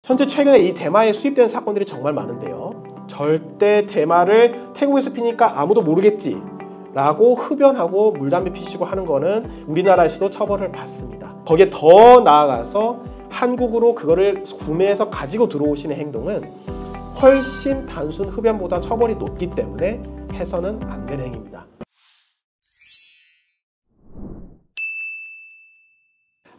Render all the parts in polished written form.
현재 최근에 이 대마에 수입되는 사건들이 정말 많은데요. 절대 대마를 태국에서 피니까 아무도 모르겠지 라고 흡연하고 물담배 피시고 하는 거는 우리나라에서도 처벌을 받습니다. 거기에 더 나아가서 한국으로 그거를 구매해서 가지고 들어오시는 행동은 훨씬 단순 흡연보다 처벌이 높기 때문에 해서는 안 되는 행위입니다.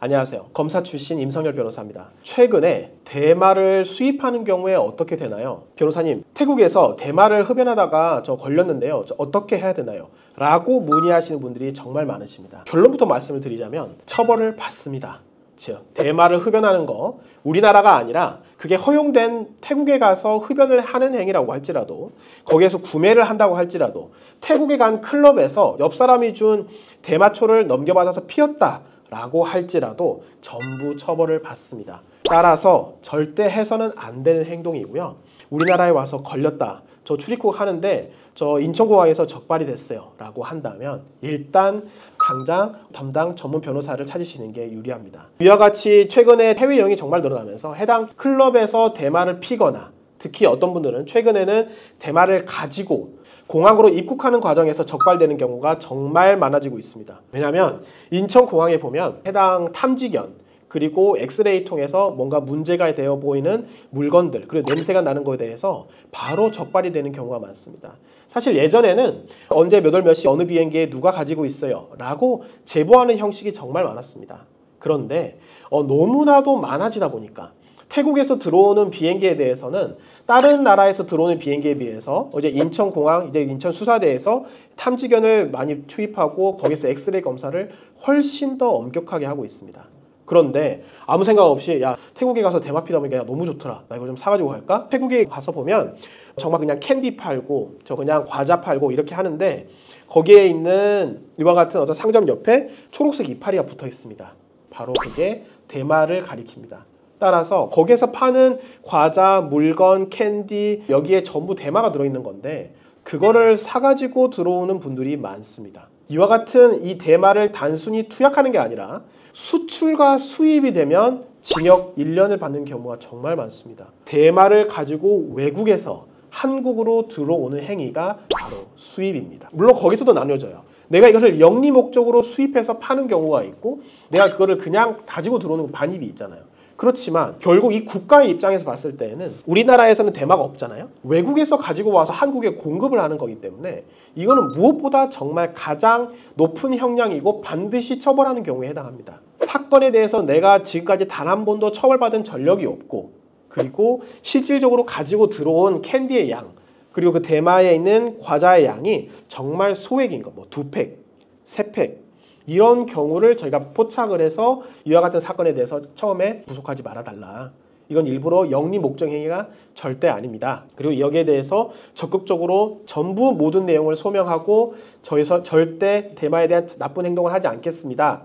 안녕하세요. 검사 출신 임성열 변호사입니다. 최근에 대마를 수입하는 경우에 어떻게 되나요? 변호사님, 태국에서 대마를 흡연하다가 저 걸렸는데요. 저 어떻게 해야 되나요? 라고 문의하시는 분들이 정말 많으십니다. 결론부터 말씀을 드리자면 처벌을 받습니다. 즉, 대마를 흡연하는 거 우리나라가 아니라 그게 허용된 태국에 가서 흡연을 하는 행위라고 할지라도, 거기에서 구매를 한다고 할지라도, 태국에 간 클럽에서 옆 사람이 준 대마초를 넘겨받아서 피웠다 라고 할지라도 전부 처벌을 받습니다. 따라서 절대 해서는 안 되는 행동이고요. 우리나라에 와서 걸렸다, 저 출입국 하는데 저 인천공항에서 적발이 됐어요 라고 한다면 일단 당장 담당 전문 변호사를 찾으시는 게 유리합니다. 이와 같이 최근에 해외 여행이 정말 늘어나면서 해당 클럽에서 대마를 피거나, 특히 어떤 분들은 최근에는 대마를 가지고 공항으로 입국하는 과정에서 적발되는 경우가 정말 많아지고 있습니다. 왜냐하면 인천공항에 보면 해당 탐지견, 그리고 엑스레이 통해서 뭔가 문제가 되어 보이는 물건들, 그리고 냄새가 나는 것에 대해서 바로 적발이 되는 경우가 많습니다. 사실 예전에는 언제 몇 월 몇 시 어느 비행기에 누가 가지고 있어요 라고 제보하는 형식이 정말 많았습니다. 그런데 너무나도 많아지다 보니까 태국에서 들어오는 비행기에 대해서는 다른 나라에서 들어오는 비행기에 비해서 이제 인천공항, 이제 인천수사대에서 탐지견을 많이 투입하고 거기서 엑스레이 검사를 훨씬 더 엄격하게 하고 있습니다. 그런데 아무 생각 없이 야, 태국에 가서 대마 피다 보니까 야, 너무 좋더라, 나 이거 좀 사가지고 갈까? 태국에 가서 보면 정말 그냥 캔디 팔고 저 그냥 과자 팔고 이렇게 하는데 거기에 있는 이와 같은 어떤 상점 옆에 초록색 이파리가 붙어 있습니다. 바로 그게 대마를 가리킵니다. 따라서 거기에서 파는 과자, 물건, 캔디, 여기에 전부 대마가 들어있는 건데 그거를 사가지고 들어오는 분들이 많습니다. 이와 같은 이 대마를 단순히 투약하는 게 아니라 수출과 수입이 되면 징역 1년을 받는 경우가 정말 많습니다. 대마를 가지고 외국에서 한국으로 들어오는 행위가 바로 수입입니다. 물론 거기서도 나뉘어져요. 내가 이것을 영리 목적으로 수입해서 파는 경우가 있고, 내가 그거를 그냥 가지고 들어오는 반입이 있잖아요. 그렇지만 결국 이 국가의 입장에서 봤을 때에는 우리나라에서는 대마가 없잖아요. 외국에서 가지고 와서 한국에 공급을 하는 거기 때문에 이거는 무엇보다 정말 가장 높은 형량이고 반드시 처벌하는 경우에 해당합니다. 사건에 대해서 내가 지금까지 단 한 번도 처벌받은 전력이 없고, 그리고 실질적으로 가지고 들어온 캔디의 양, 그리고 그 대마에 있는 과자의 양이 정말 소액인 거, 뭐 2팩, 3팩, 이런 경우를 저희가 포착을 해서 이와 같은 사건에 대해서 처음에 구속하지 말아달라. 이건 일부러 영리 목적 행위가 절대 아닙니다. 그리고 여기에 대해서 적극적으로 전부 모든 내용을 소명하고 저희서 절대 대마에 대한 나쁜 행동을 하지 않겠습니다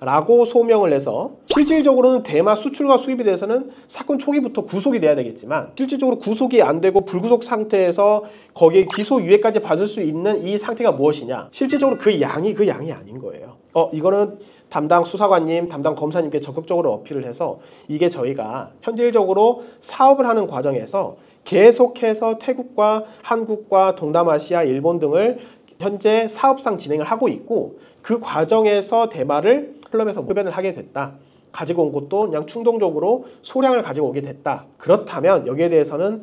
라고 소명을 해서, 실질적으로는 대마 수출과 수입에 대해서는 사건 초기부터 구속이 돼야 되겠지만 실질적으로 구속이 안 되고 불구속 상태에서 거기에 기소유예까지 받을 수 있는 이 상태가 무엇이냐, 실질적으로 그 양이 아닌 거예요. 이거는 담당 수사관님, 담당 검사님께 적극적으로 어필을 해서 이게 저희가 현실적으로 사업을 하는 과정에서 계속해서 태국과 한국과 동남아시아, 일본 등을 현재 사업상 진행을 하고 있고, 그 과정에서 대마를 클럽에서 흡연을 하게 됐다, 가지고 온 것도 그냥 충동적으로 소량을 가지고 오게 됐다, 그렇다면 여기에 대해서는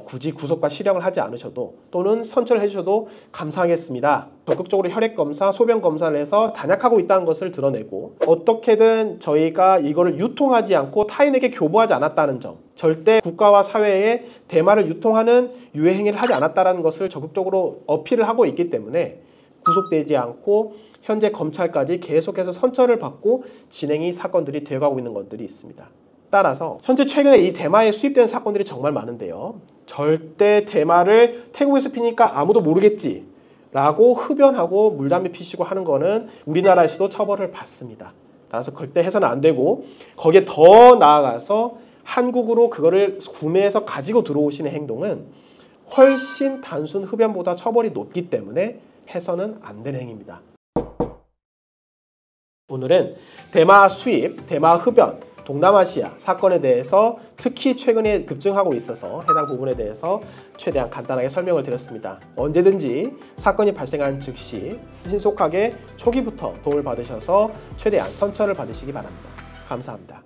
굳이 구속과 실형을 하지 않으셔도 또는 선처를 해주셔도 감사하겠습니다. 적극적으로 혈액검사, 소변검사를 해서 단약하고 있다는 것을 드러내고, 어떻게든 저희가 이거를 유통하지 않고 타인에게 교부하지 않았다는 점, 절대 국가와 사회에 대마를 유통하는 유해행위를 하지 않았다는 것을 적극적으로 어필을 하고 있기 때문에 구속되지 않고 현재 검찰까지 계속해서 선처를 받고 진행이 사건들이 되어가고 있는 것들이 있습니다. 따라서 현재 최근에 이 대마에 수입되는 사건들이 정말 많은데요. 절대 대마를 태국에서 피니까 아무도 모르겠지 라고 흡연하고 물담배 피시고 하는 거는 우리나라에서도 처벌을 받습니다. 따라서 절대 해서는 안 되고, 거기에 더 나아가서 한국으로 그거를 구매해서 가지고 들어오시는 행동은 훨씬 단순 흡연보다 처벌이 높기 때문에 해서는 안 되는 행위입니다. 오늘은 대마 수입, 대마 흡연, 동남아시아 사건에 대해서 특히 최근에 급증하고 있어서 해당 부분에 대해서 최대한 간단하게 설명을 드렸습니다. 언제든지 사건이 발생한 즉시 신속하게 초기부터 도움을 받으셔서 최대한 선처를 받으시기 바랍니다. 감사합니다.